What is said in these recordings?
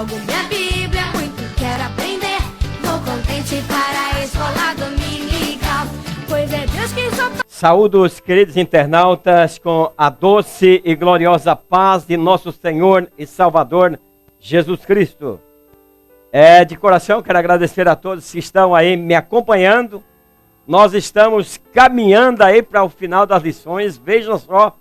logo minha Bíblia, muito quero aprender. Vou contente para a escola dominical, pois é Deus quem só... Saúdo os queridos internautas com a doce e gloriosa paz de nosso Senhor e Salvador Jesus Cristo. De coração quero agradecer a todos que estão aí me acompanhando. Nós estamos caminhando aí para o final das lições. Vejam só,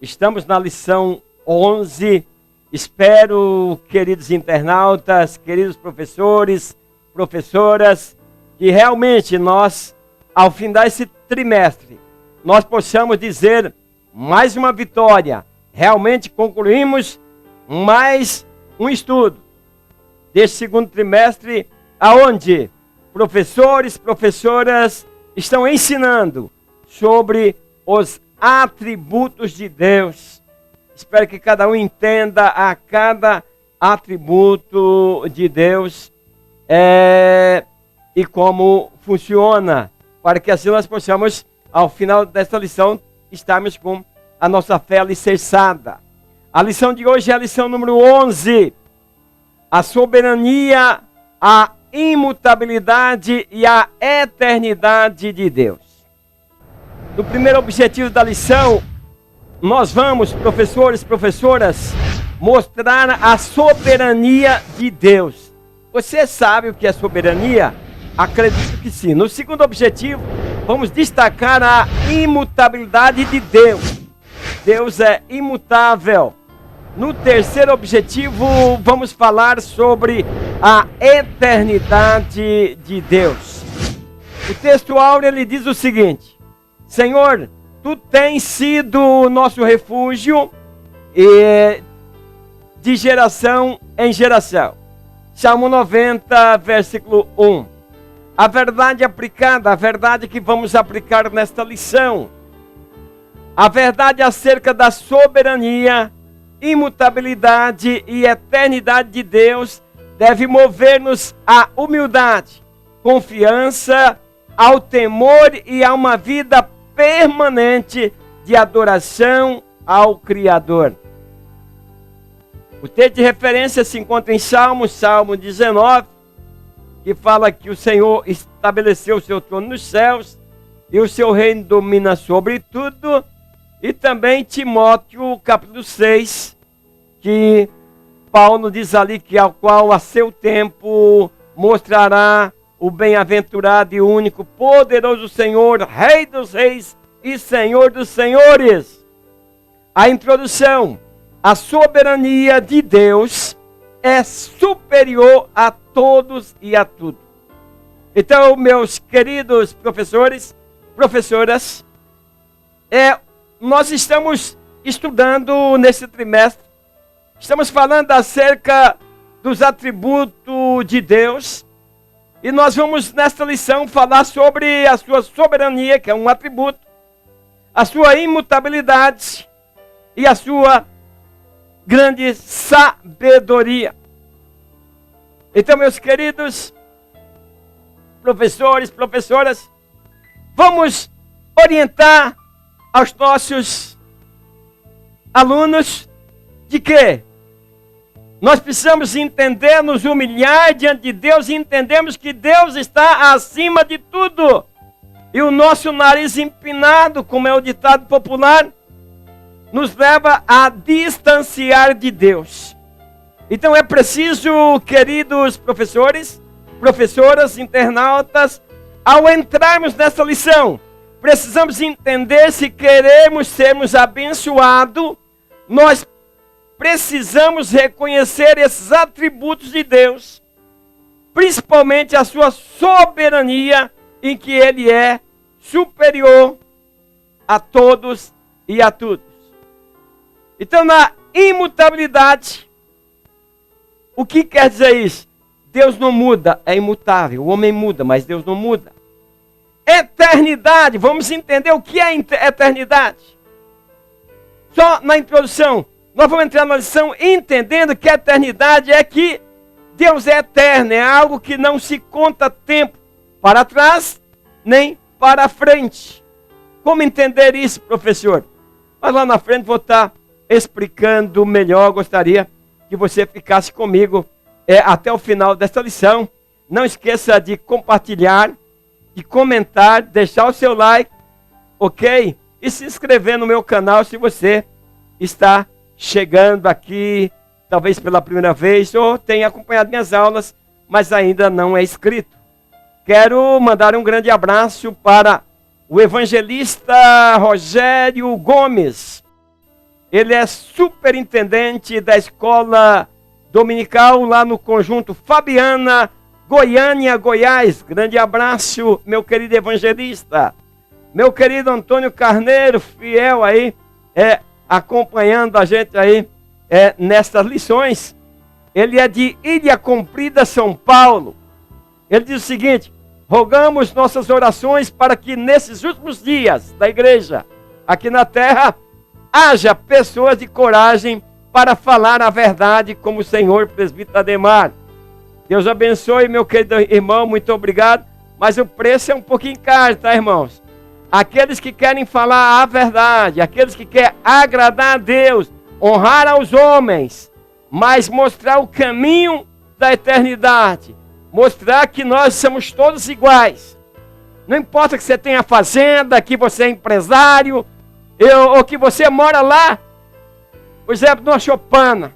estamos na lição 11. Espero, queridos internautas, queridos professores, professoras, que realmente nós, ao findar esse trimestre, nós possamos dizer mais uma vitória. Realmente concluímos mais um estudo deste segundo trimestre, aonde professores, professoras estão ensinando sobre os atributos de Deus. Espero que cada um entenda a cada atributo de Deus e como funciona, para que assim nós possamos, ao final desta lição, estarmos com a nossa fé alicerçada. A lição de hoje é a lição número 11. A soberania, a imutabilidade e a eternidade de Deus. No primeiro objetivo da lição, nós vamos, professores, professoras, mostrar a soberania de Deus. Você sabe o que é soberania? Acredito que sim. No segundo objetivo, vamos destacar a imutabilidade de Deus. Deus é imutável. No terceiro objetivo, vamos falar sobre a eternidade de Deus. O texto áureo ele diz o seguinte: Senhor, Tu tens sido o nosso refúgio de geração em geração. Salmo 90, versículo 1. A verdade aplicada, a verdade que vamos aplicar nesta lição. A verdade acerca da soberania, imutabilidade e eternidade de Deus deve mover-nos à humildade, confiança, ao temor e a uma vida permanente de adoração ao Criador. O texto de referência se encontra em Salmo 19, que fala que o Senhor estabeleceu o seu trono nos céus e o seu reino domina sobre tudo. E também Timóteo, capítulo 6, que Paulo diz ali que ao qual a seu tempo mostrará o bem-aventurado e único, poderoso Senhor, Rei dos reis e Senhor dos senhores. A introdução: a soberania de Deus é superior a todos e a tudo. Então, meus queridos professores, professoras, nós estamos estudando nesse trimestre, estamos falando acerca dos atributos de Deus, e nós vamos nesta lição falar sobre a sua soberania, que é um atributo, a sua imutabilidade e a sua grande sabedoria. Então, meus queridos professores, professoras, vamos orientar aos nossos alunos de que nós precisamos entender, nos humilhar diante de Deus e entendermos que Deus está acima de tudo. E o nosso nariz empinado, como é o ditado popular, nos leva a distanciar de Deus. Então é preciso, queridos professores, professoras, internautas, ao entrarmos nessa lição, precisamos entender, se queremos sermos abençoados, nós precisamos reconhecer esses atributos de Deus, principalmente a sua soberania, em que Ele é superior a todos e a todos. Então, na imutabilidade, o que quer dizer isso? Deus não muda, é imutável. O homem muda, mas Deus não muda. Eternidade, vamos entender o que é eternidade. Só na introdução, nós vamos entrar na lição entendendo que a eternidade é que Deus é eterno, é algo que não se conta tempo para trás, nem para frente. Como entender isso, professor? Mas lá na frente vou estar explicando melhor. Gostaria que você ficasse comigo até o final desta lição. Não esqueça de compartilhar, de comentar, deixar o seu like, ok? E se inscrever no meu canal se você está chegando aqui, talvez pela primeira vez, ou tenha acompanhado minhas aulas, mas ainda não é inscrito. Quero mandar um grande abraço para o evangelista Rogério Gomes. Ele é superintendente da escola dominical lá no conjunto Fabiana, Goiânia, Goiás. Grande abraço, meu querido evangelista. Meu querido Antônio Carneiro, fiel aí, acompanhando a gente aí nestas lições. Ele é de Ilha Comprida, São Paulo. Ele diz o seguinte: rogamos nossas orações para que nesses últimos dias da igreja aqui na terra haja pessoas de coragem para falar a verdade como o Senhor presbítero Ademar. Deus abençoe, meu querido irmão, muito obrigado. Mas o preço é um pouquinho caro, tá, irmãos? Aqueles que querem falar a verdade, aqueles que querem agradar a Deus, honrar aos homens, mas mostrar o caminho da eternidade, mostrar que nós somos todos iguais. Não importa que você tenha fazenda, que você é empresário, ou que você mora lá, por exemplo, numa choupana.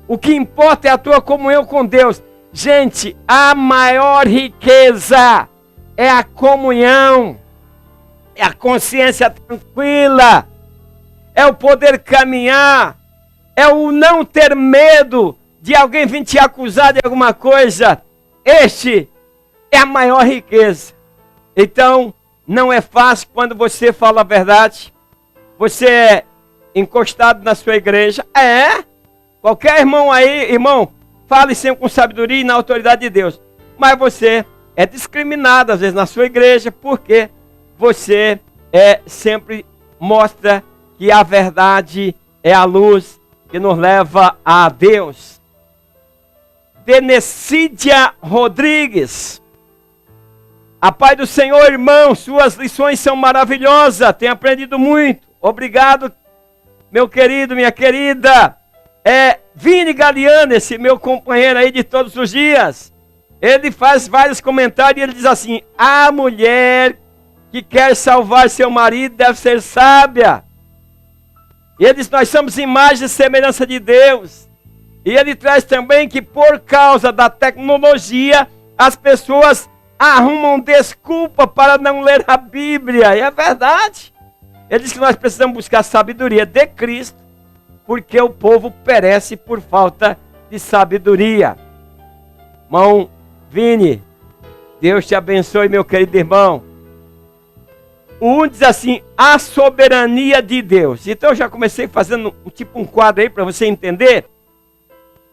O que importa é a tua comunhão com Deus. Gente, a maior riqueza é a comunhão, é a consciência tranquila, é o poder caminhar, é o não ter medo de alguém vir te acusar de alguma coisa. Este é a maior riqueza. Então, não é fácil quando você fala a verdade. Você é encostado na sua igreja. Qualquer irmão aí, irmão, fale sempre com sabedoria e na autoridade de Deus. Mas você é discriminado às vezes na sua igreja porque você sempre mostra que a verdade é a luz que nos leva a Deus. Denecídia Rodrigues. A paz do Senhor, irmão, suas lições são maravilhosas, tenho aprendido muito. Obrigado, meu querido, minha querida. Vini Galiano, esse meu companheiro aí de todos os dias. Ele faz vários comentários e ele diz assim: a mulher que quer salvar seu marido deve ser sábia. E ele diz: nós somos imagem e semelhança de Deus. E ele traz também que por causa da tecnologia, as pessoas arrumam desculpa para não ler a Bíblia. E é verdade. Ele diz que nós precisamos buscar a sabedoria de Cristo, porque o povo perece por falta de sabedoria. Irmão Vini, Deus te abençoe, meu querido irmão. Um diz assim: a soberania de Deus. Então eu já comecei fazendo um quadro aí para você entender.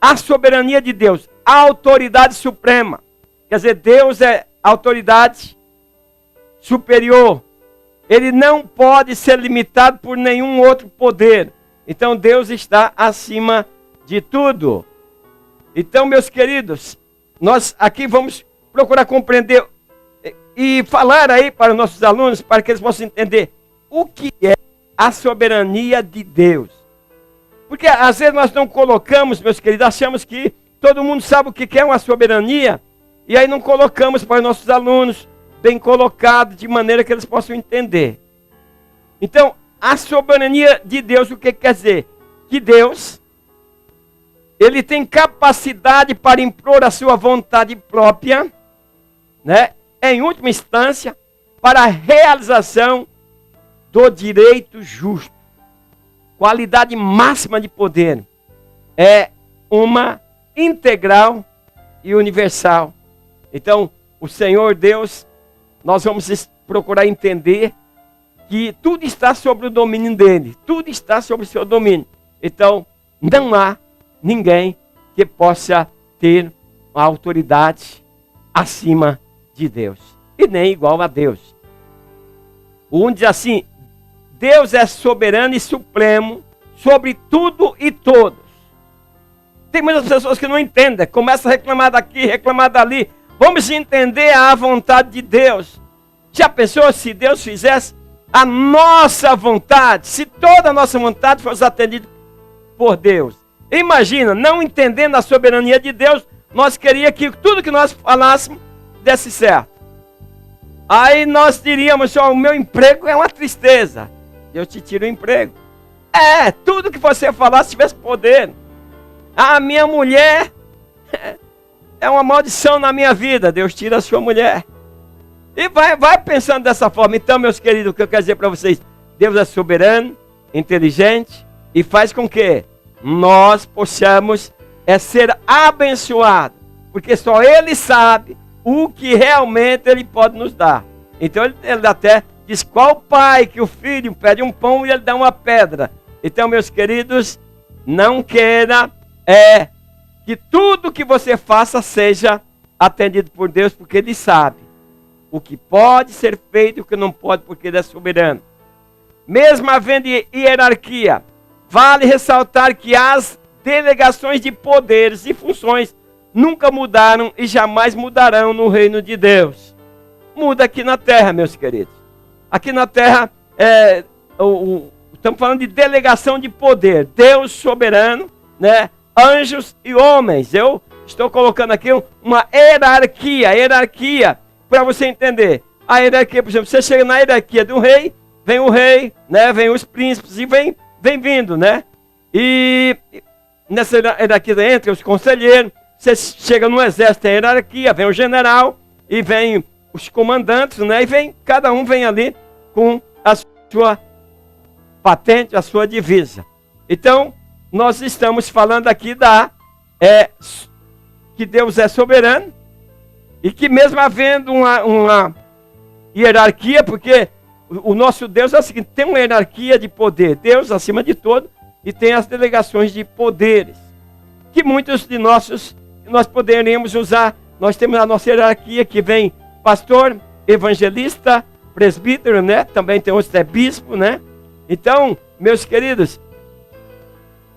A soberania de Deus, a autoridade suprema. Quer dizer, Deus é autoridade superior. Ele não pode ser limitado por nenhum outro poder. Então Deus está acima de tudo. Então, meus queridos, nós aqui vamos procurar compreender e falar aí para os nossos alunos, para que eles possam entender o que é a soberania de Deus. Porque às vezes nós não colocamos, meus queridos, achamos que todo mundo sabe o que é uma soberania, e aí não colocamos para os nossos alunos bem colocado, de maneira que eles possam entender. Então, a soberania de Deus, o que quer dizer? Que Deus, Ele tem capacidade para impor a sua vontade própria, né? Em última instância, para a realização do direito justo. Qualidade máxima de poder é uma integral e universal. Então, o Senhor Deus, nós vamos procurar entender que tudo está sobre o domínio dele. Tudo está sobre o seu domínio. Então, não há ninguém que possa ter uma autoridade acima de Deus. E nem igual a Deus. Um diz assim: Deus é soberano e supremo sobre tudo e todos. Tem muitas pessoas que não entendem. Começa a reclamar daqui, reclamar dali. Vamos entender a vontade de Deus. Já pensou se Deus fizesse a nossa vontade? Se toda a nossa vontade fosse atendida por Deus. Imagina, não entendendo a soberania de Deus, nós queríamos que tudo que nós falássemos desse certo. Aí nós diríamos, o meu emprego é uma tristeza. Deus te tira o emprego. Tudo que você falasse tivesse poder. A minha mulher é uma maldição na minha vida. Deus tira a sua mulher. E vai pensando dessa forma. Então, meus queridos, o que eu quero dizer para vocês, Deus é soberano, inteligente e faz com que nós possamos ser abençoados. Porque só Ele sabe o que realmente Ele pode nos dar. Então ele até diz, qual pai que o filho pede um pão e ele dá uma pedra? Então, meus queridos, não queira que tudo que você faça seja atendido por Deus, porque Ele sabe o que pode ser feito e o que não pode, porque Ele é soberano. Mesmo havendo hierarquia, vale ressaltar que as delegações de poderes e funções nunca mudaram e jamais mudarão no reino de Deus. Muda aqui na terra, meus queridos. Aqui na terra, estamos falando de delegação de poder. Deus soberano, né? Anjos e homens. Eu estou colocando aqui uma hierarquia, para você entender. A hierarquia, por exemplo, você chega na hierarquia do rei, vem o rei, né? Vem os príncipes e vem vindo, né? E nessa hierarquia entre os conselheiros, você chega no exército, tem hierarquia, vem o general e vem os comandantes, né? E cada um vem ali com a sua patente, a sua divisa. Então, nós estamos falando aqui que Deus é soberano e que mesmo havendo uma hierarquia, porque o nosso Deus é o seguinte, tem uma hierarquia de poder, Deus acima de todo, e tem as delegações de poderes, que muitos de nós poderíamos usar. Nós temos a nossa hierarquia que vem pastor, evangelista, presbítero, né? Também tem outros, bispo, né? Então, meus queridos,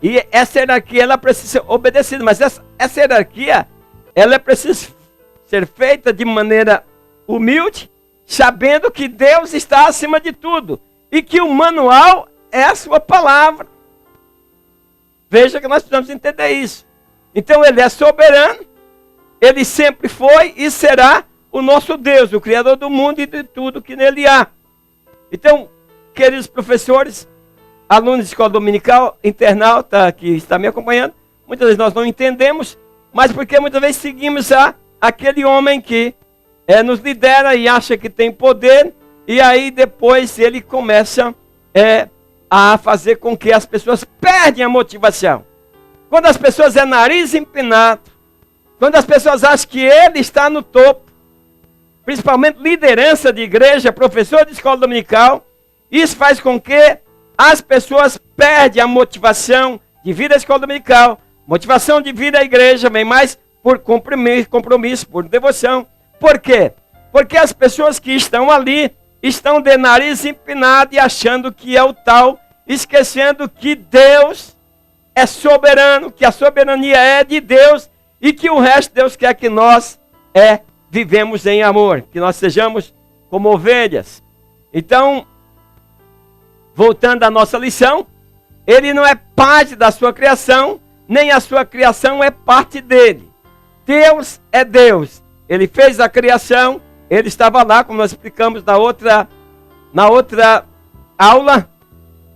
e essa hierarquia, ela precisa ser obedecida, mas essa hierarquia, ela precisa ser feita de maneira humilde, sabendo que Deus está acima de tudo, e que o manual é a sua palavra. Veja que nós precisamos entender isso. Então Ele é soberano, Ele sempre foi e será o nosso Deus, o Criador do mundo e de tudo que nele há. Então, queridos professores, alunos de escola dominical, internauta que está me acompanhando, muitas vezes nós não entendemos, mas porque muitas vezes seguimos aquele homem que nos lidera e acha que tem poder, e aí depois ele começa a fazer com que as pessoas perdem a motivação. Quando as pessoas nariz empinado, quando as pessoas acham que ele está no topo, principalmente liderança de igreja, professor de escola dominical, isso faz com que as pessoas perdem a motivação de vir à escola dominical, motivação de vir à igreja, vem mais por compromisso, por devoção. Por quê? Porque as pessoas que estão ali estão de nariz empinado e achando que é o tal, esquecendo que Deus é soberano, que a soberania é de Deus e que o resto Deus quer que nós vivemos em amor, que nós sejamos como ovelhas. Então, voltando à nossa lição, Ele não é parte da sua criação, nem a sua criação é parte dele. Deus é Deus. Ele fez a criação, Ele estava lá, como nós explicamos na outra aula.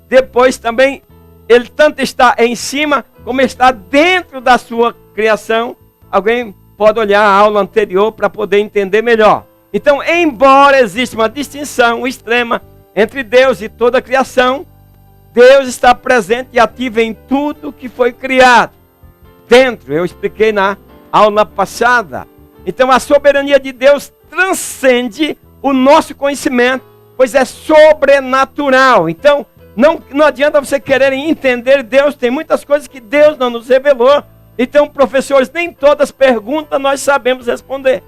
Depois também, Ele tanto está em cima, como está dentro da sua criação. Alguém pode olhar a aula anterior para poder entender melhor. Então, embora exista uma distinção extrema entre Deus e toda a criação, Deus está presente e ativo em tudo que foi criado. Dentro, eu expliquei na aula passada. Então, a soberania de Deus transcende o nosso conhecimento, pois é sobrenatural. Então, não adianta você querer entender Deus, tem muitas coisas que Deus não nos revelou. Então, professores, nem todas as perguntas nós sabemos responder.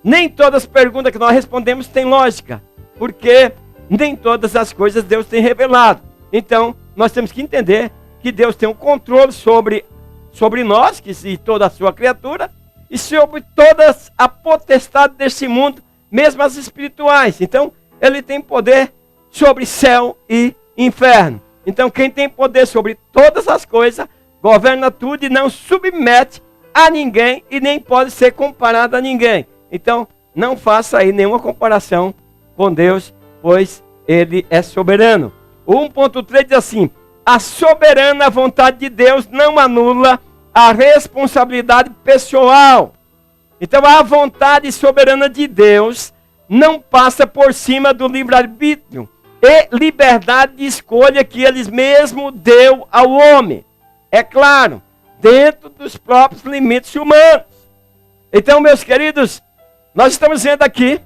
Nem todas as perguntas que nós respondemos têm lógica, porque nem todas as coisas Deus tem revelado. Então, nós temos que entender que Deus tem um controle sobre nós, que se toda a sua criatura, e sobre toda a potestade desse mundo, mesmo as espirituais. Então, Ele tem poder sobre céu e inferno. Então, quem tem poder sobre todas as coisas governa tudo e não submete a ninguém e nem pode ser comparado a ninguém. Então, não faça aí nenhuma comparação com Deus, pois Ele é soberano. O 1.3 diz assim: a soberana vontade de Deus não anula a responsabilidade pessoal. Então, a vontade soberana de Deus não passa por cima do livre-arbítrio e liberdade de escolha que Ele mesmo deu ao homem. É claro, dentro dos próprios limites humanos. Então, meus queridos, nós estamos vendo aqui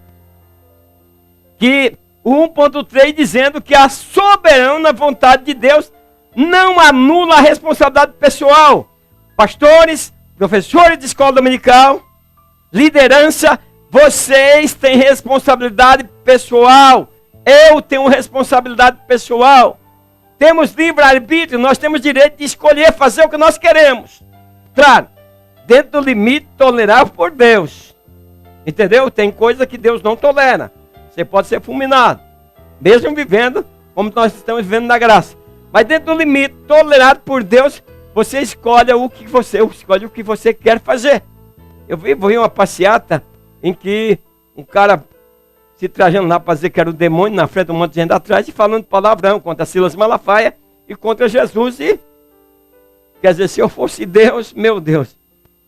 que o 1.3 dizendo que a soberana vontade de Deus não anula a responsabilidade pessoal. Pastores, professores de escola dominical, liderança, vocês têm responsabilidade pessoal. Eu tenho responsabilidade pessoal. Temos livre-arbítrio, nós temos direito de escolher fazer o que nós queremos. Claro, dentro do limite tolerável por Deus. Entendeu? Tem coisa que Deus não tolera. Você pode ser fulminado, mesmo vivendo como nós estamos vivendo na graça. Mas dentro do limite tolerado por Deus, você escolhe o que você quer fazer. Eu vi uma passeata em que um cara se trajando lá para dizer que era o demônio na frente de um monte de gente atrás e falando palavrão contra Silas Malafaia e contra Jesus. E, quer dizer, se eu fosse Deus, meu Deus,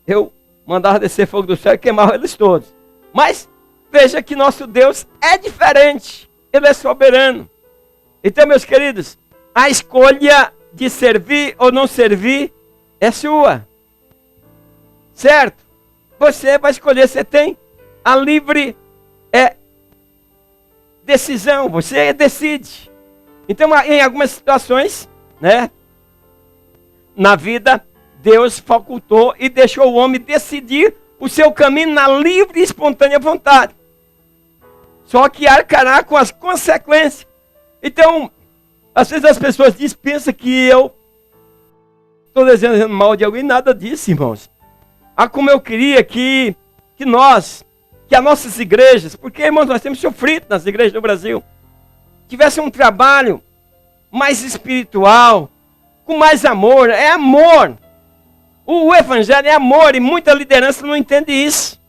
eu mandava descer fogo do céu e queimava eles todos. Mas veja que nosso Deus é diferente. Ele é soberano. Então, meus queridos, a escolha de servir ou não servir é sua. Certo? Você vai escolher, você tem a livre decisão, você decide. Então, em algumas situações, né, na vida, Deus facultou e deixou o homem decidir o seu caminho na livre e espontânea vontade. Só que arcará com as consequências. Então, às vezes as pessoas pensam que eu estou desejando mal de alguém, nada disso, irmãos. Como eu queria que as nossas igrejas, porque, irmãos, nós temos sofrido nas igrejas do Brasil, tivessem um trabalho mais espiritual, com mais amor. É amor. O evangelho é amor e muita liderança não entende isso.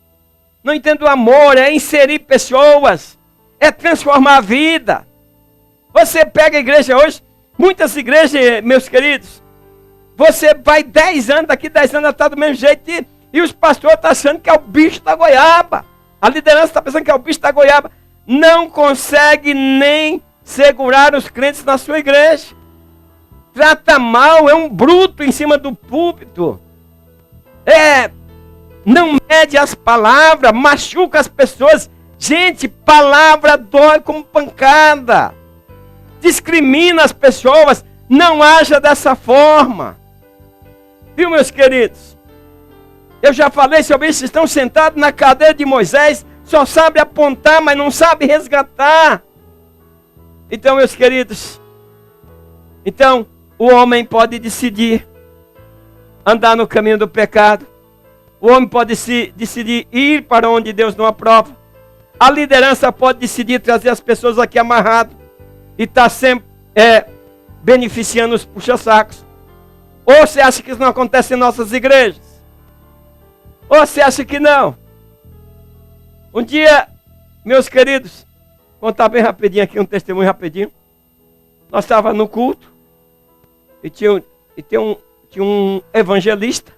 Não entende o amor, é inserir pessoas, é transformar a vida. Você pega a igreja hoje, muitas igrejas, meus queridos, você vai 10 anos, daqui 10 anos está do mesmo jeito e os pastores estão achando que é o bicho da goiaba. A liderança está pensando que é o bicho da goiaba. Não consegue nem segurar os crentes na sua igreja. Trata mal, é um bruto em cima do púlpito. Não mede as palavras, machuca as pessoas. Gente, palavra dói como pancada. Discrimina as pessoas. Não haja dessa forma. Viu, meus queridos? Eu já falei sobre isso, estão sentados na cadeira de Moisés, só sabe apontar, mas não sabe resgatar. Então, meus queridos, o homem pode decidir andar no caminho do pecado. O homem pode decidir ir para onde Deus não aprova. A liderança pode decidir trazer as pessoas aqui amarradas e estar sempre beneficiando os puxa-sacos. Ou você acha que isso não acontece em nossas igrejas? Ou você acha que não? Um dia, meus queridos, vou contar bem rapidinho aqui, um testemunho rapidinho. Nós estávamos no culto e tinha um evangelista.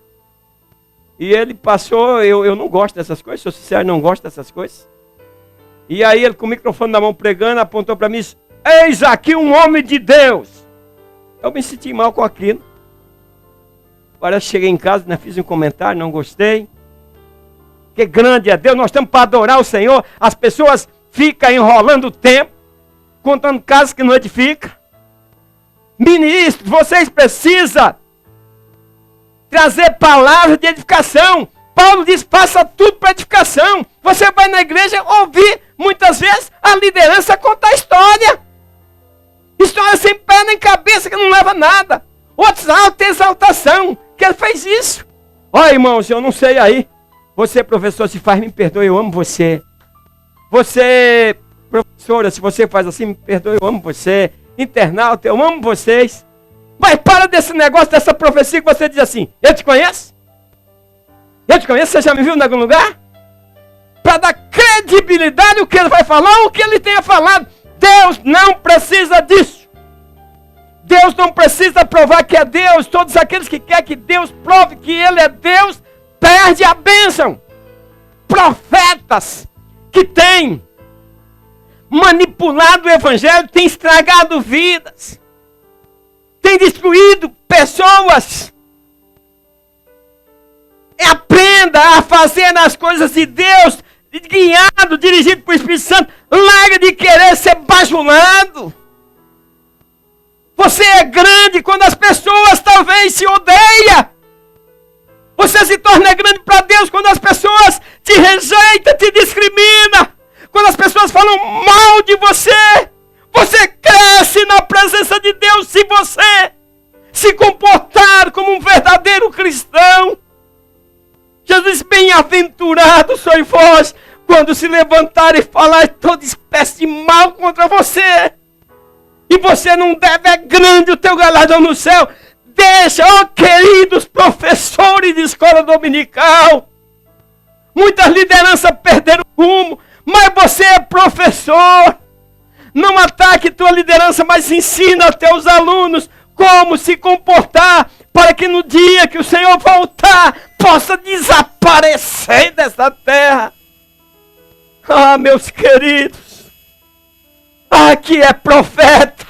E ele passou, eu não gosto dessas coisas, sou sincero, não gosto dessas coisas. E aí ele com o microfone na mão pregando, apontou para mim e disse: eis aqui um homem de Deus. Eu me senti mal com aquilo. Agora eu cheguei em casa, né, fiz um comentário, não gostei. Que grande é Deus, nós estamos para adorar o Senhor. As pessoas ficam enrolando o tempo, contando casos que não edificam. Ministros, vocês precisam trazer palavras de edificação. Paulo diz: faça tudo para edificação. Você vai na igreja ouvir, muitas vezes, a liderança contar história. História sem pé nem cabeça, que não leva a nada. Outros alta exaltação, que ele fez isso. Olha, irmãos, eu não sei aí. Você, professor, se faz, me perdoe, eu amo você. Você, professora, se você faz assim, me perdoe, eu amo você. Internauta, eu amo vocês. Mas para desse negócio, dessa profecia que você diz assim, eu te conheço? Eu te conheço? Você já me viu em algum lugar? Para dar credibilidade ao que ele vai falar, ou o que ele tenha falado. Deus não precisa disso. Deus não precisa provar que é Deus. Todos aqueles que querem que Deus prove que Ele é Deus, perde a bênção. Profetas que têm manipulado o Evangelho, têm estragado vidas, têm destruído pessoas. Aprenda a fazer as coisas de Deus, guiado, dirigido pelo Espírito Santo. Larga de querer ser bajulado. Você é grande quando as pessoas talvez se odeiam. Você se torna grande para Deus quando as pessoas te rejeitam, te discriminam. Quando as pessoas falam mal de você. Você cresce na presença de Deus se você se comportar como um verdadeiro cristão. Jesus, bem-aventurado sois vós quando se levantar e falar toda espécie de mal contra você. E você não deve, é grande o teu galardão no céu. Deixa, ó queridos professores de escola dominical. Muitas lideranças perderam o rumo, mas você é professor. Não ataque tua liderança, mas ensina aos teus alunos como se comportar para que no dia que o Senhor voltar, possa desaparecer dessa terra. Ah, meus queridos, aqui é profeta,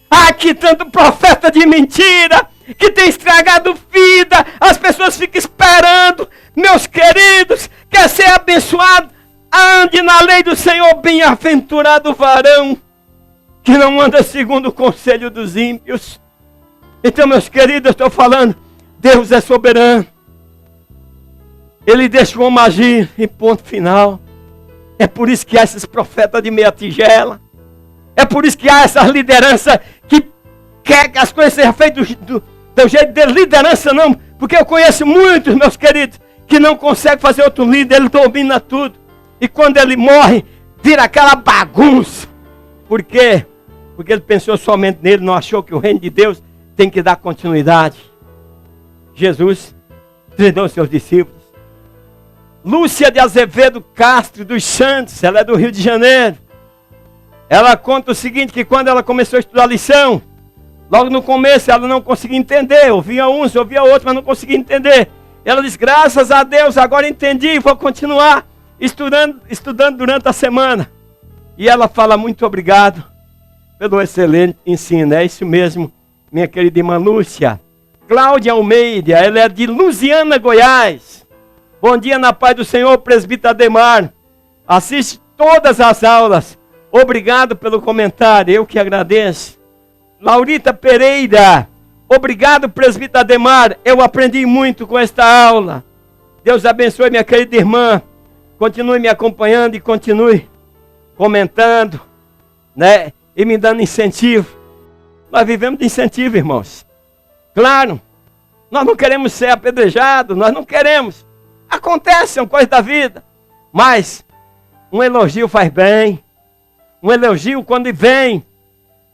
aqui tanto profeta de mentira, que tem estragado vida, as pessoas ficam esperando. Meus queridos, quer ser abençoado, ande na lei do Senhor, bem-aventurado o varão, que não anda segundo o conselho dos ímpios. Então, meus queridos, eu estou falando, Deus é soberano. Ele deixa o homem agir e ponto final. É por isso que há esses profetas de meia tigela. É por isso que há essas lideranças que quer que as coisas sejam feitas do jeito de liderança, não. Porque eu conheço muitos, meus queridos, que não conseguem fazer outro líder, ele domina tudo. E quando ele morre, vira aquela bagunça. Por quê? Porque ele pensou somente nele, não achou que o reino de Deus tem que dar continuidade. Jesus treinou seus discípulos. Lúcia de Azevedo Castro dos Santos, ela é do Rio de Janeiro. Ela conta o seguinte, que quando ela começou a estudar a lição, logo no começo ela não conseguia entender, ouvia uns, ouvia outros, mas não conseguia entender. Ela diz, graças a Deus, agora entendi, vou continuar estudando durante a semana. E ela fala, muito obrigado pelo excelente ensino. É isso mesmo, minha querida irmã Lúcia. Cláudia Almeida, ela é de Lusiana, Goiás. Bom dia na paz do Senhor, presbítero Ademar. Assiste todas as aulas. Obrigado pelo comentário, eu que agradeço. Laurita Pereira, obrigado, presbítero Ademar. Eu aprendi muito com esta aula. Deus abençoe, minha querida irmã. Continue me acompanhando e continue comentando, né? E me dando incentivo. Nós vivemos de incentivo, irmãos. Claro, nós não queremos ser apedrejados, nós não queremos. Acontece, são coisas da vida. Mas um elogio faz bem. Um elogio quando vem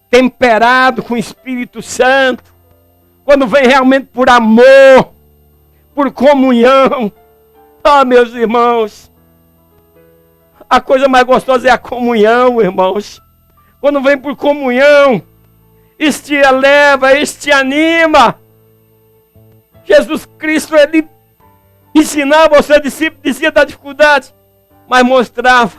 temperado com o Espírito Santo. Quando vem realmente por amor, por comunhão. Ah, meus irmãos, a coisa mais gostosa é a comunhão, irmãos. Quando vem por comunhão, isso te eleva, isso te anima. Jesus Cristo, ele ensinava aos seus discípulos, dizia da dificuldade, mas mostrava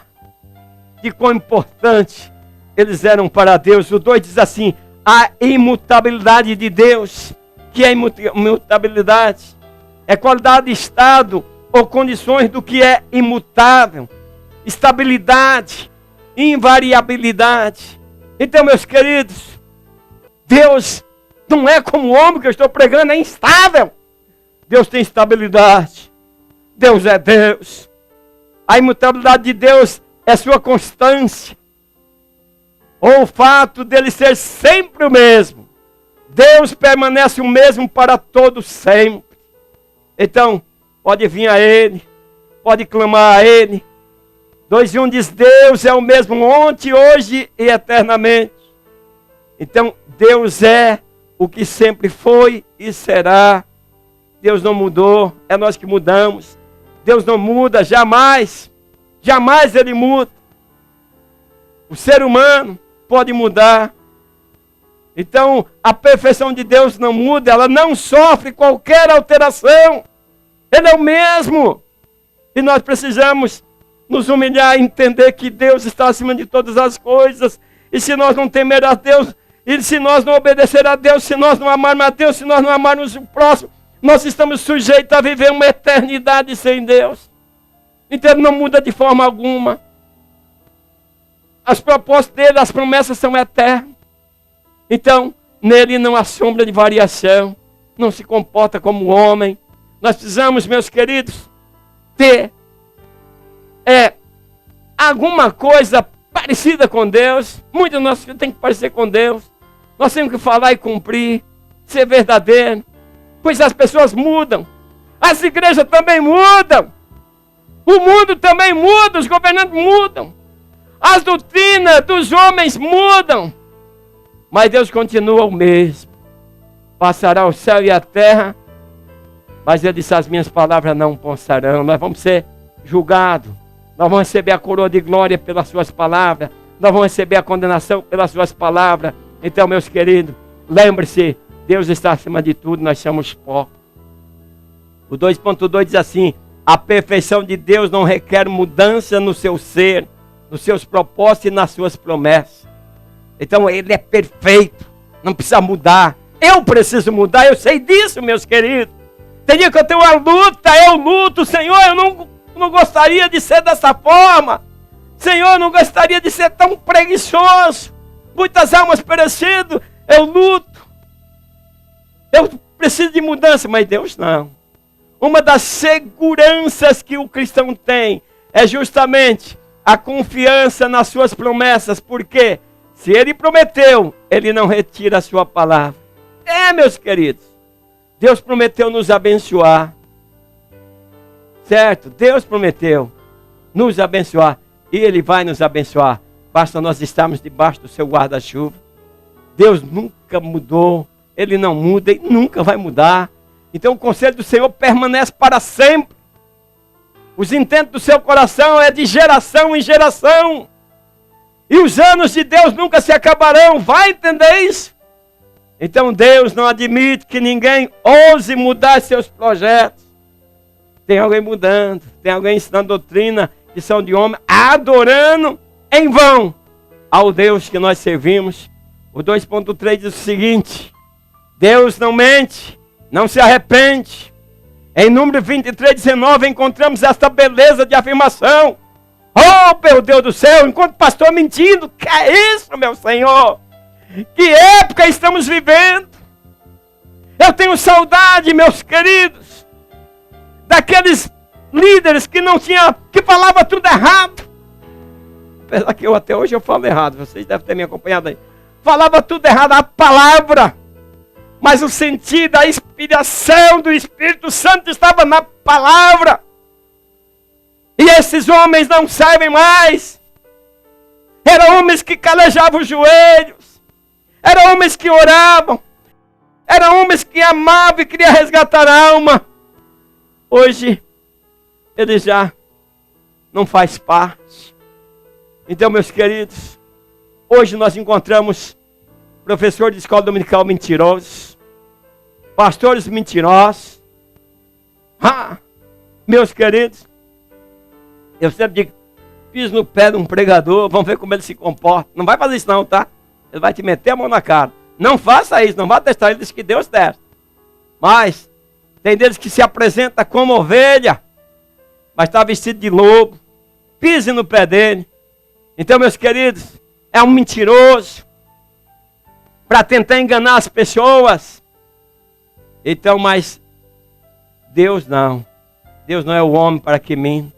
de quão importante eles eram para Deus. O 2 diz assim, a imutabilidade de Deus. Que é imutabilidade? É qualidade de estado ou condições do que é imutável. Estabilidade, invariabilidade. Então, meus queridos, Deus não é como o homem que eu estou pregando, é instável. Deus tem estabilidade. Deus é Deus. A imutabilidade de Deus é sua constância. Ou o fato dele ser sempre o mesmo. Deus permanece o mesmo para todos sempre. Então, pode vir a Ele, pode clamar a Ele. 2:1 diz, Deus é o mesmo ontem, hoje e eternamente. Então, Deus é o que sempre foi e será. Deus não mudou, é nós que mudamos. Deus não muda, jamais. Jamais Ele muda. O ser humano pode mudar. Então, a perfeição de Deus não muda, ela não sofre qualquer alteração. Ele é o mesmo. E nós precisamos nos humilhar e entender que Deus está acima de todas as coisas. E se nós não temer a Deus, e se nós não obedecer a Deus, se nós não amarmos a Deus, se nós não amarmos o próximo, nós estamos sujeitos a viver uma eternidade sem Deus. Então Ele não muda de forma alguma. As propostas dele, as promessas são eternas. Então, nele não há sombra de variação. Não se comporta como homem. Nós precisamos, meus queridos, ter alguma coisa parecida com Deus. Muitos de nós têm que parecer com Deus. Nós temos que falar e cumprir, ser verdadeiro. Pois as pessoas mudam. As igrejas também mudam. O mundo também muda, os governantes mudam. As doutrinas dos homens mudam. Mas Deus continua o mesmo. Passará o céu e a terra. Mas Ele disse, as minhas palavras não passarão. Nós vamos ser julgados. Nós vamos receber a coroa de glória pelas suas palavras. Nós vamos receber a condenação pelas suas palavras. Então, meus queridos, lembre-se, Deus está acima de tudo, nós somos pó. O 2.2 diz assim, a perfeição de Deus não requer mudança no seu ser, nos seus propósitos e nas suas promessas. Então Ele é perfeito, não precisa mudar. Eu preciso mudar, eu sei disso, meus queridos. Tem dia que eu tenho uma luta, eu luto, Senhor, eu não gostaria de ser dessa forma. Senhor, eu não gostaria de ser tão preguiçoso. Muitas almas perecidas, eu luto. Eu preciso de mudança, mas Deus não. Uma das seguranças que o cristão tem é justamente a confiança nas suas promessas. Porque se Ele prometeu, Ele não retira a sua palavra. Meus queridos, Deus prometeu nos abençoar. Certo? Deus prometeu nos abençoar. E Ele vai nos abençoar. Basta nós estarmos debaixo do seu guarda-chuva. Deus nunca mudou. Ele não muda e nunca vai mudar. Então o conselho do Senhor permanece para sempre. Os intentos do seu coração é de geração em geração. E os anos de Deus nunca se acabarão. Vai entender isso? Então Deus não admite que ninguém ouse mudar seus projetos. Tem alguém mudando. Tem alguém ensinando doutrina que são de homem, adorando em vão ao Deus que nós servimos. O 2.3 diz o seguinte: Deus não mente, não se arrepende. Em Número 23:19 encontramos esta beleza de afirmação. Oh, meu Deus do céu, enquanto pastor mentindo, que é isso, meu Senhor? Que época estamos vivendo? Eu tenho saudade, meus queridos, daqueles líderes que falavam tudo errado. Apesar que até hoje eu falo errado, vocês devem ter me acompanhado aí. Falava tudo errado, a palavra. Mas o sentido, a inspiração do Espírito Santo estava na palavra. E esses homens não sabem mais. Eram homens que calejavam os joelhos. Eram homens que oravam. Eram homens que amavam e queriam resgatar a alma. Hoje, ele já não faz parte. Então, meus queridos, hoje nós encontramos professor de escola dominical mentirosos, pastores mentirosos. Meus queridos, eu sempre digo, piso no pé de um pregador, vamos ver como ele se comporta. Não vai fazer isso não, tá? Ele vai te meter a mão na cara. Não faça isso, não vá testar. Ele diz que Deus testa. Mas tem deles que se apresenta como ovelha, mas está vestido de lobo. Pise no pé dele. Então, meus queridos, é um mentiroso para tentar enganar as pessoas. Então, mas Deus não. Deus não é o homem para que minta.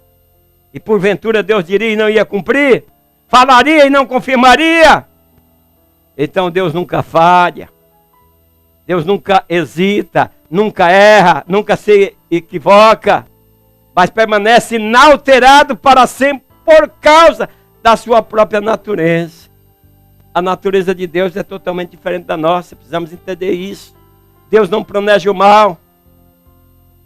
E porventura Deus diria e não ia cumprir? Falaria e não confirmaria? Então Deus nunca falha. Deus nunca hesita, nunca erra, nunca se equivoca. Mas permanece inalterado para sempre por causa da sua própria natureza. A natureza de Deus é totalmente diferente da nossa. Precisamos entender isso. Deus não planeja o mal.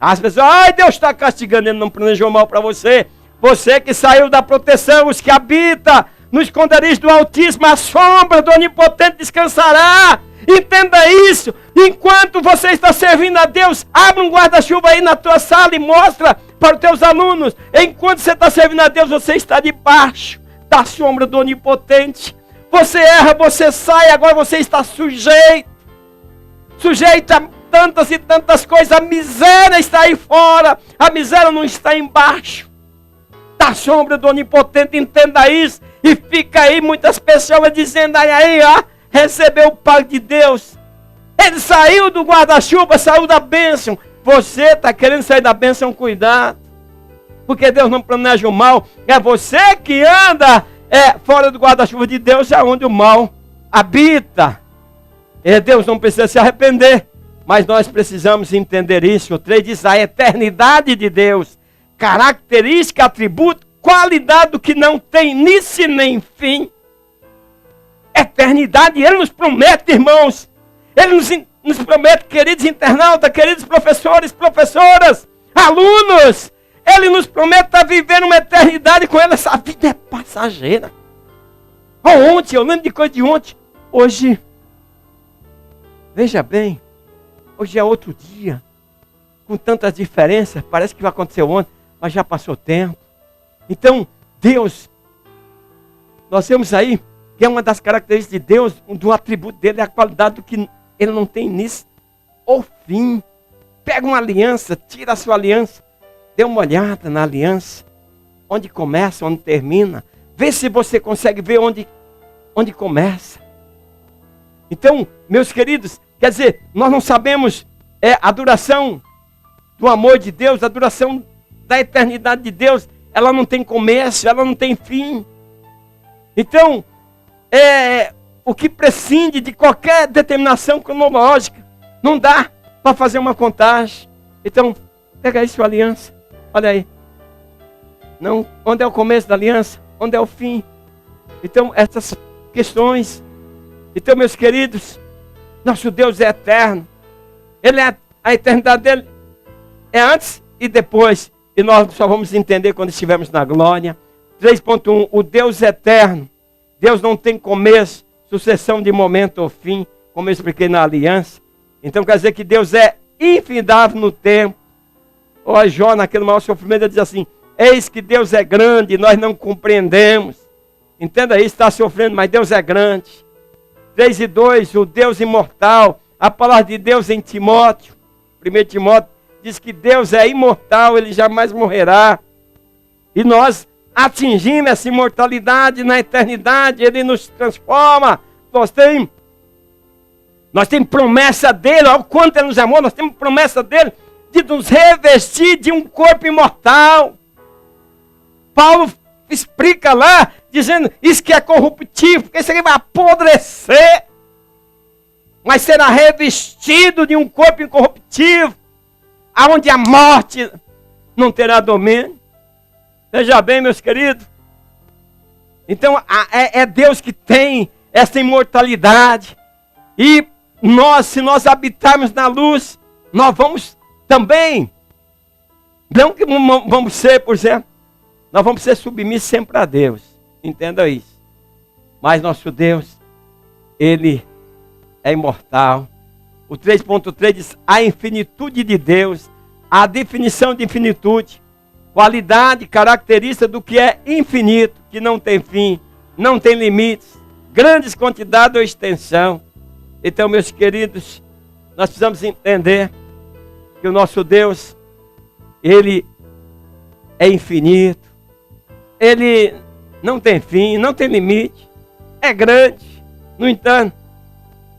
As pessoas, ai, Deus está castigando, Ele não planejou mal para você. Você que saiu da proteção, os que habitam no esconderijo do Altíssimo, a sombra do Onipotente descansará. Entenda isso. Enquanto você está servindo a Deus, abre um guarda-chuva aí na tua sala e mostra para os teus alunos. Enquanto você está servindo a Deus, você está debaixo da sombra do Onipotente. Você erra, você sai, agora você está sujeito a tantas e tantas coisas. A miséria está aí fora, a miséria não está embaixo da sombra do Onipotente. Entenda isso. E fica aí muitas pessoas dizendo, aí, ó, recebeu o Pai de Deus. Ele saiu do guarda-chuva, saiu da bênção. Você está querendo sair da bênção, cuidado. Porque Deus não planeja o mal. É você que anda fora do guarda-chuva de Deus, é onde o mal habita. Deus não precisa se arrepender. Mas nós precisamos entender isso. O 3 diz a eternidade de Deus. Característica, atributo, qualidade do que não tem início nem fim. Eternidade, Ele nos promete, irmãos. Ele nos promete, queridos internautas, queridos professores, professoras, alunos. Ele nos promete estar vivendo uma eternidade com Ele. Essa vida é passageira. Ontem, eu lembro de coisa de ontem. Hoje, veja bem, hoje é outro dia. Com tantas diferenças, parece que vai acontecer ontem, mas já passou tempo. Então, Deus, nós temos aí, que é uma das características de Deus, do atributo dele, é a qualidade do que Ele não tem início ou fim. Pega uma aliança, tira a sua aliança, dê uma olhada na aliança, onde começa, onde termina. Vê se você consegue ver onde começa. Então, meus queridos, quer dizer, nós não sabemos a duração do amor de Deus, a duração da eternidade de Deus. Ela não tem começo, ela não tem fim. Então, o que prescinde de qualquer determinação cronológica. Não dá para fazer uma contagem. Então, pega aí sua aliança. Olha aí. Não, onde é o começo da aliança? Onde é o fim? Então, essas questões. Então, meus queridos, nosso Deus é eterno. Ele a eternidade dele é antes e depois. E nós só vamos entender quando estivermos na glória. 3.1, o Deus eterno. Deus não tem começo, sucessão de momento ou fim, como eu expliquei na aliança. Então quer dizer que Deus é infindável no tempo. Olha, Jó, naquele maior sofrimento, ele diz assim, eis que Deus é grande, nós não compreendemos. Entenda isso, está sofrendo, mas Deus é grande. 3:2, o Deus imortal. A palavra de Deus em Timóteo, 1 Timóteo, diz que Deus é imortal, Ele jamais morrerá. E nós atingimos essa imortalidade na eternidade, Ele nos transforma. Nós temos promessa dEle, olha o quanto Ele nos amou, nós temos promessa dEle de nos revestir de um corpo imortal. Paulo explica lá, dizendo, isso que é corruptível, porque isso aqui vai apodrecer, mas será revestido de um corpo incorruptível, aonde a morte não terá domínio. Veja bem, meus queridos. Então, é Deus que tem essa imortalidade. E nós, se nós habitarmos na luz, nós vamos também, não que vamos ser, por exemplo, nós vamos ser submissos sempre a Deus. Entenda isso. Mas nosso Deus, Ele é imortal. O 3.3 diz, a infinitude de Deus, a definição de infinitude, qualidade, característica do que é infinito, que não tem fim, não tem limites, grandes quantidades ou extensão. Então, meus queridos, nós precisamos entender que o nosso Deus, Ele é infinito, Ele não tem fim, não tem limite, é grande. No entanto,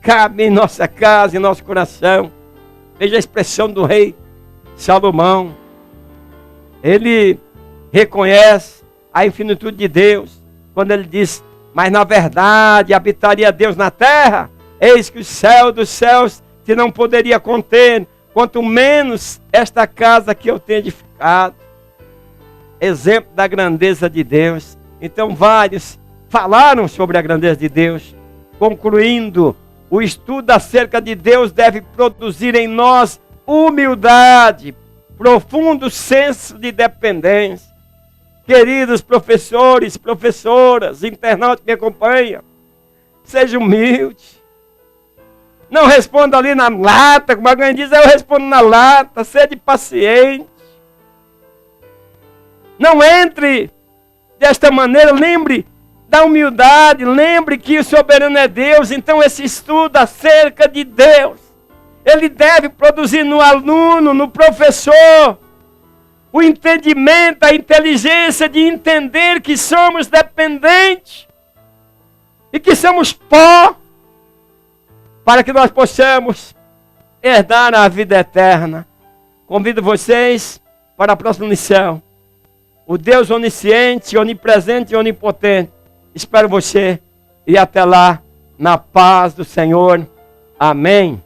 cabe em nossa casa, em nosso coração. Veja a expressão do rei Salomão. Ele reconhece a infinitude de Deus, quando ele diz, mas na verdade habitaria Deus na terra, eis que o céu dos céus se não poderia conter, quanto menos esta casa que eu tenho edificado. Exemplo da grandeza de Deus. Então vários falaram sobre a grandeza de Deus. Concluindo, o estudo acerca de Deus deve produzir em nós humildade, profundo senso de dependência. Queridos professores, professoras, internautas que me acompanham, seja humilde. Não responda ali na lata, como alguém diz, eu respondo na lata. Seja paciente. Não entre desta maneira, lembre da humildade, lembre que o soberano é Deus. Então esse estudo acerca de Deus, ele deve produzir no aluno, no professor, o entendimento, a inteligência de entender que somos dependentes e que somos pó, para que nós possamos herdar a vida eterna. Convido vocês para a próxima lição. O Deus onisciente, onipresente e onipotente. Espero você e até lá, na paz do Senhor. Amém.